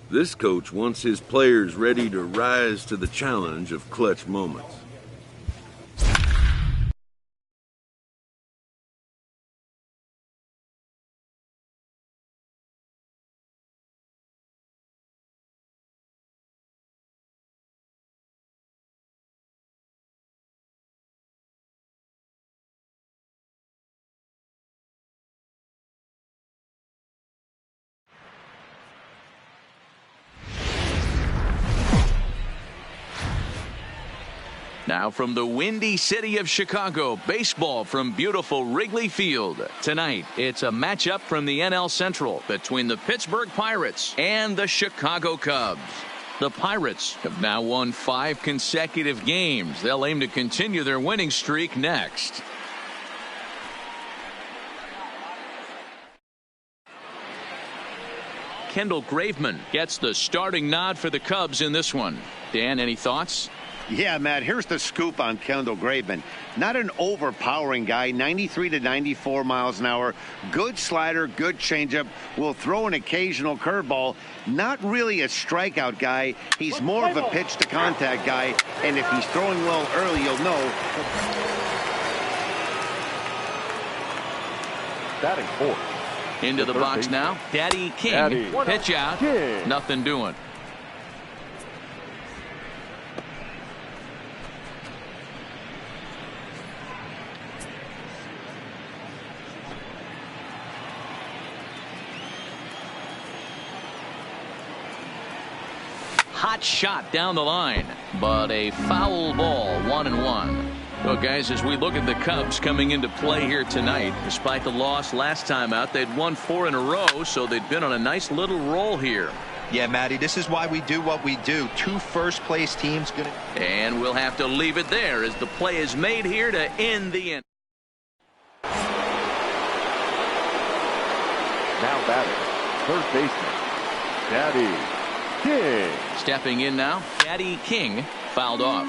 This coach wants his players ready to rise to the challenge of clutch moments. Now from the windy city of Chicago, baseball from beautiful Wrigley Field. Tonight, it's a matchup from the NL Central between the Pittsburgh Pirates and the Chicago Cubs. The Pirates have now won 5 consecutive games. They'll aim to continue their winning streak next. Kendall Graveman gets the starting nod for the Cubs in this one. Dan, any thoughts? Yeah, Matt, here's the scoop on Kendall Graveman. Not an overpowering guy, 93 to 94 miles an hour. Good slider, good changeup. Will throw an occasional curveball. Not really a strikeout guy. He's more of a pitch-to-contact guy. And if he's throwing well early, you'll know. Batting fourth. Into the box now. Daddy King. Pitch out. Nothing doing. Hot shot down the line, but a foul ball, 1-1. Well, guys, as we look at the Cubs coming into play here tonight, despite the loss last time out, they'd won 4 in a row, so they'd been on a nice little roll here. Yeah, Matty, this is why we do what we do. 2 first-place teams gonna. And we'll have to leave it there as the play is made here to end the inning. Now batting, third baseman, Daddy King. Stepping in now, Daddy King fouled off.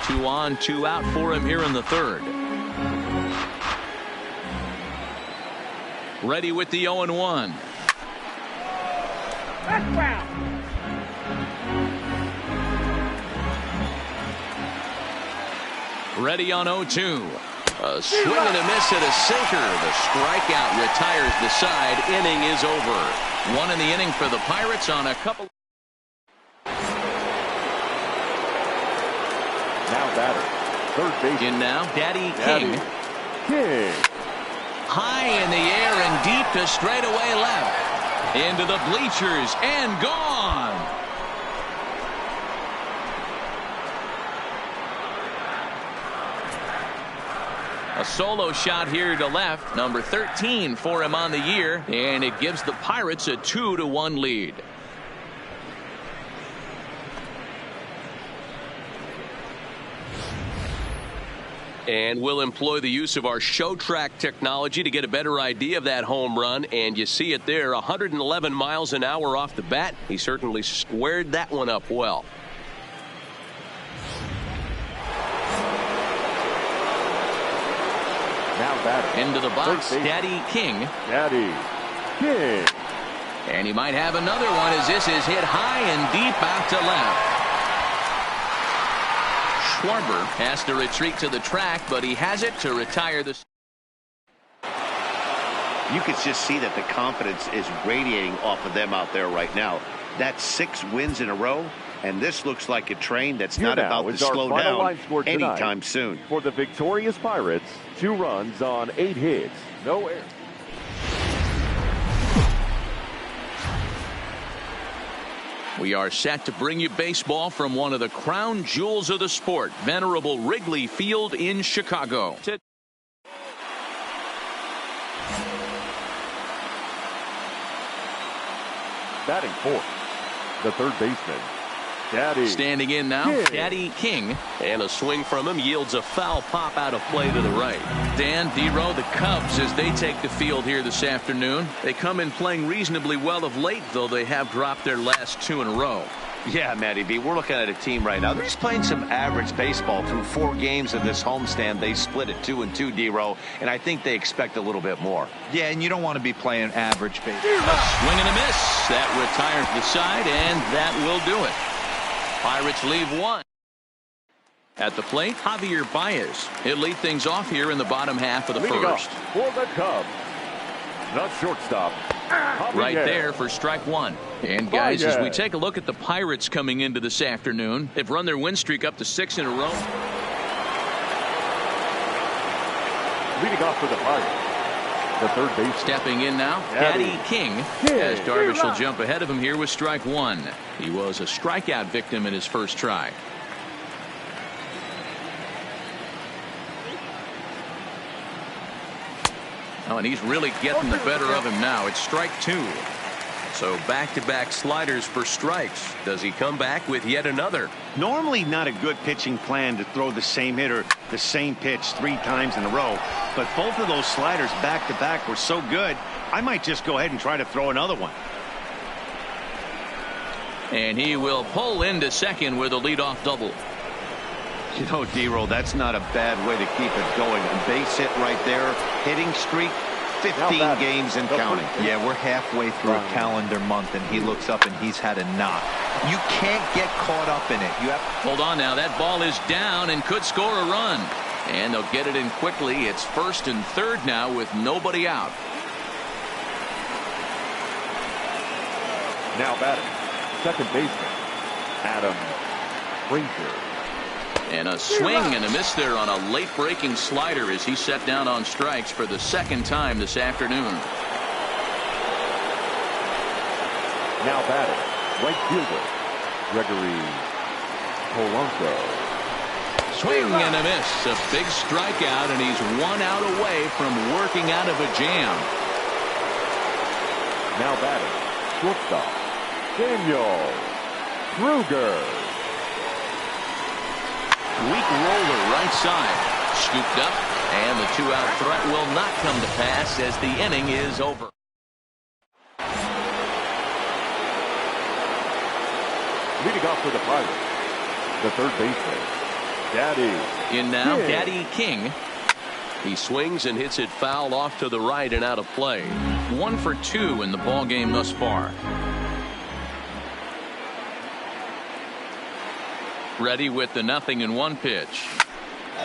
2 on, 2 out for him here in the third. Ready with the 0-1. Ready on 0-2. A swing and a miss at a sinker. The strikeout retires the side. Inning is over. 1 in the inning for the Pirates on a couple. Now batter, third base. In now, Daddy King. High in the air and deep to straightaway left. Into the bleachers and gone. A solo shot here to left, number 13 for him on the year, and it gives the Pirates a 2-1 lead. And we'll employ the use of our show track technology to get a better idea of that home run. And you see it there, 111 miles an hour off the bat. He certainly squared that one up well. Now batting. Into the box, Daddy King. Daddy King. And he might have another one as this is hit high and deep out to left. Schwarber has to retreat to the track, but he has it to retire the. You can just see that the confidence is radiating off of them out there right now. That's 6 wins in a row, and this looks like a train that's not about to slow down anytime soon. For the victorious Pirates, 2 runs on 8 hits, no errors. We are set to bring you baseball from one of the crown jewels of the sport, venerable Wrigley Field in Chicago. Batting fourth, the third baseman, Daddy. Standing in now, Daddy King. And a swing from him yields a foul pop out of play to the right. Dan, D-Row, the Cubs, as they take the field here this afternoon. They come in playing reasonably well of late, though they have dropped their last 2 in a row. Yeah, Matty B, we're looking at a team right now. They're just playing some average baseball through 4 games of this homestand. They split it 2-2, D-Row, and I think they expect a little bit more. Yeah, and you don't want to be playing average baseball. A swing and a miss. That retires the side, and that will do it. Pirates leave 1. At the plate, Javier Baez. He'll lead things off here in the bottom half of the first. For the Cubs, the shortstop, Right Javier. there for strike 1. And guys, as we take a look at the Pirates coming into this afternoon, they've run their win streak up to 6 in a row. Leading off for the Pirates, the third baseman. Stepping in now, Daddy King, as Darvish will jump ahead of him here with strike 1. He was a strikeout victim in his first try. Oh, and he's really getting the better of him now. It's strike 2. So back-to-back sliders for strikes. Does he come back with yet another? Normally not a good pitching plan to throw the same hitter the same pitch 3 times in a row, but both of those sliders back-to-back were so good, I might just go ahead and try to throw another one. And he will pull into second with a leadoff double. You know, D-Row, that's not a bad way to keep it going. A base hit right there, hitting streak, 15 games and counting. Yeah, we're halfway through a calendar month, and he looks up and he's had a knock. You can't get caught up in it. You have. Hold on now. That ball is down and could score a run. And they'll get it in quickly. It's first and third now with nobody out. Now batting, second baseman, Adam Frazier. And a swing and a miss there on a late breaking slider as he set down on strikes for the second time this afternoon. Now batting, right fielder, Gregory Polanco. Swing and a miss. A big strikeout, and he's 1 out away from working out of a jam. Now batting, shortstop, Daniel Kruger. Weak roller right side. Scooped up, and the 2-out threat will not come to pass as the inning is over. Leading off for the Pirates, the third baseman, Daddy. In now, Daddy King. He swings and hits it foul off to the right and out of play. 1 for 2 in the ball game thus far. Ready with the 0-1 pitch.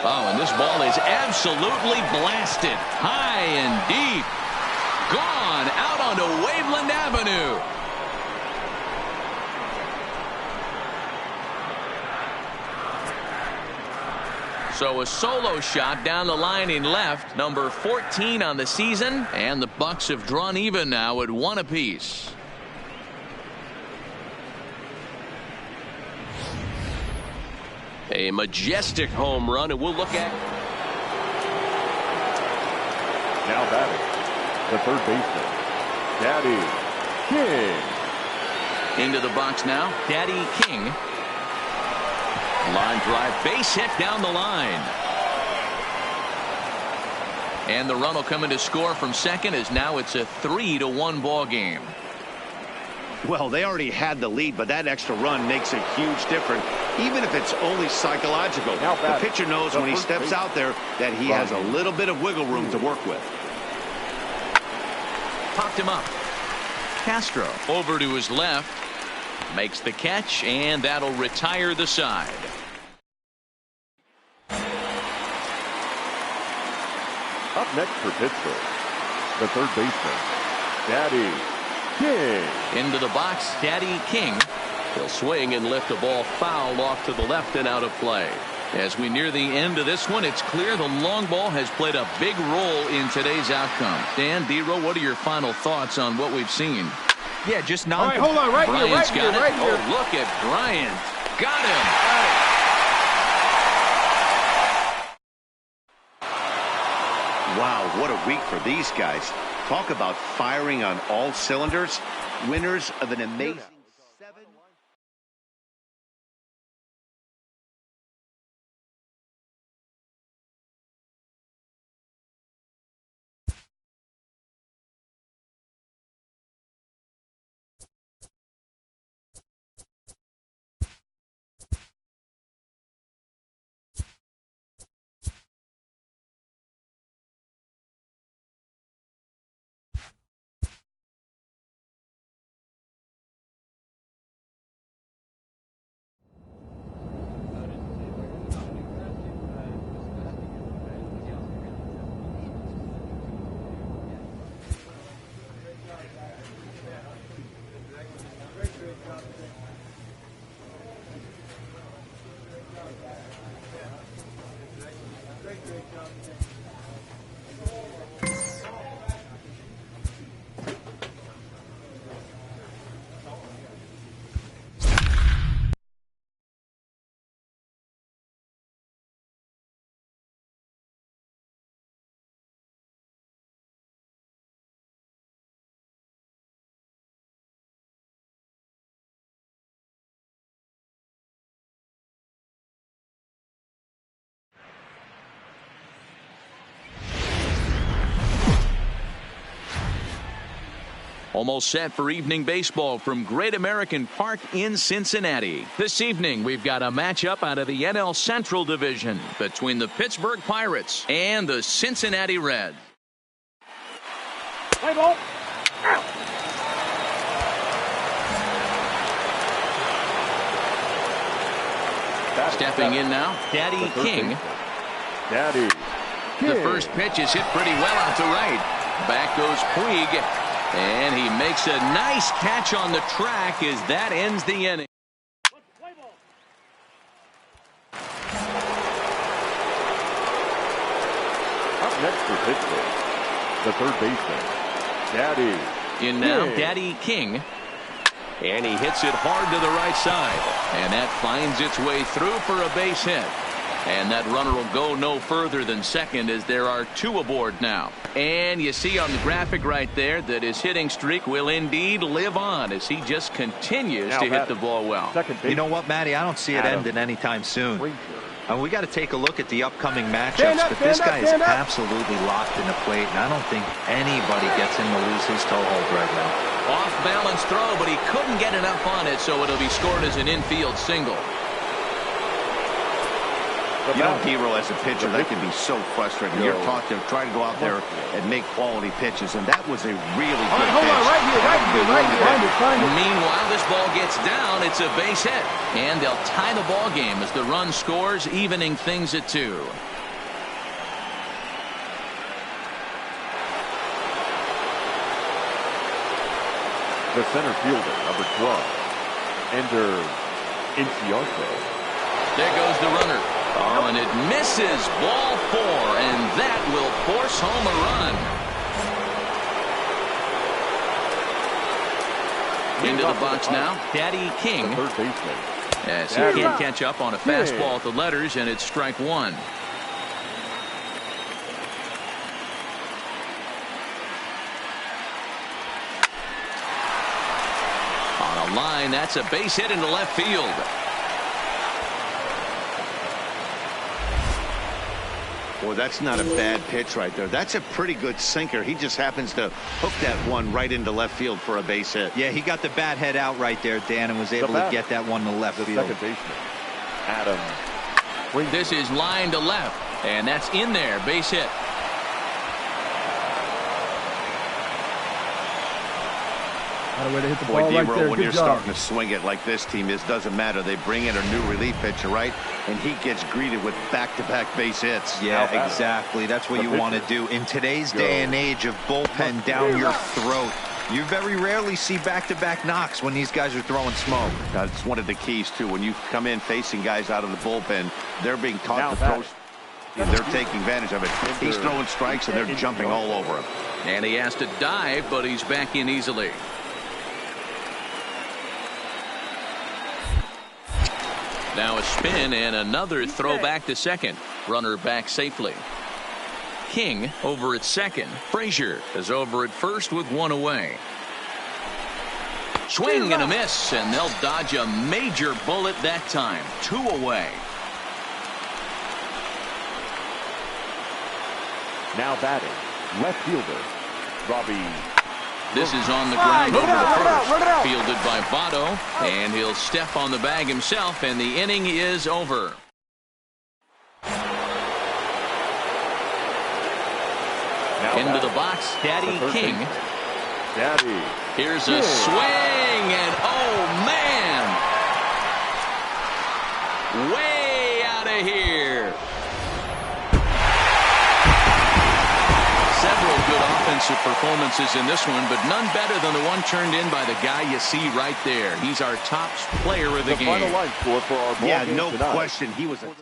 Oh, and this ball is absolutely blasted. High and deep. Gone out onto Waveland Avenue. So a solo shot down the line in left, number 14 on the season, and the Bucks have drawn even now at 1 apiece. A majestic home run, and we'll look at. Now batting, the third baseman, Daddy King. Into the box now, Daddy King. Line drive, base hit down the line. And the run will come in to score from second, as now it's a 3-1 ball game. Well, they already had the lead, but that extra run makes a huge difference, even if it's only psychological. The pitcher knows when he steps out there that he has a little bit of wiggle room to work with. Popped him up. Castro over to his left. Makes the catch, and that'll retire the side. Up next for Pittsburgh, the third baseman, Daddy King. Into the box, Daddy King. He'll swing and lift a ball foul off to the left and out of play. As we near the end of this one, it's clear the long ball has played a big role in today's outcome. Dan, D-Row, what are your final thoughts on what we've seen? Yeah, just not. All right, hold on, right Bryant's here, got it. right here. Oh, look at Bryant. Got him. Wow, what a week for these guys. Talk about firing on all cylinders. Winners of an amazing 7. Almost set for evening baseball from Great American Park in Cincinnati. This evening, we've got a matchup out of the NL Central Division between the Pittsburgh Pirates and the Cincinnati Reds. Play ball. Stepping in now, Daddy King. Daddy King. The first pitch is hit pretty well out to right. Back goes Puig. And he makes a nice catch on the track as that ends the inning. Up next for Pittsburgh, the third baseman, Daddy In now, King. Daddy King. And he hits it hard to the right side. And that finds its way through for a base hit. And that runner will go no further than second as there are 2 aboard now. And you see on the graphic right there that his hitting streak will indeed live on as he just continues to hit the ball well. You know what, Matty? I don't see it ending anytime soon. We got to take a look at the upcoming matchups, but this guy is absolutely locked in the plate, and I don't think anybody gets him to lose his toehold right now. Off balance throw, but he couldn't get enough on it, so it'll be scored as an infield single. You know, Hero, as a pitcher, that can be so frustrating. You're taught to try to go out there and make quality pitches, and that was a really good pitch. Meanwhile, this ball gets down. It's a base hit. And they'll tie the ball game as the run scores, evening things at 2. The center fielder, number 12, Ender Inciarte. There goes the runner. Oh, and it misses. Ball 4, and that will force home a run. Into the box now, Daddy King. The third baseman. Yes, he can't catch up on a fastball at the letters, and it's strike 1. On a line, that's a base hit into left field. Boy, that's not a bad pitch right there. That's a pretty good sinker. He just happens to hook that one right into left field for a base hit. Yeah, he got the bat head out right there, Dan, and was able to get that one to left field. Second baseman, Adam. This is line to left, and that's in there. Base hit. Way to hit the Boy, ball right there. when Good you're job. starting to swing it like this team is, doesn't matter. They bring in a new relief pitcher, right? And he gets greeted with back-to-back base hits. Yeah, exactly. That's what you want to do. In today's day and age of bullpen down your throat, you very rarely see back-to-back knocks when these guys are throwing smoke. That's one of the keys, too. When you come in facing guys out of the bullpen, they're being taught to throw. They're taking advantage of it. He's throwing strikes, and they're jumping all over him. And he has to dive, but he's back in easily. Now a spin and another throw back to second. Runner back safely. King over at second. Frazier is over at first with one away. Swing and a miss, and they'll dodge a major bullet that time. 2 away. Now batting, left fielder, Robbie. This is on the ground over to first. Fielded by Votto, and he'll step on the bag himself, and the inning is over. Now into the box, Daddy King. Daddy. Here's a swing, and oh man, way out of here. Several good offensive performances in this one, but none better than the one turned in by the guy you see right there. He's our top player of the game. The final line score for our ball game no tonight. question, he was a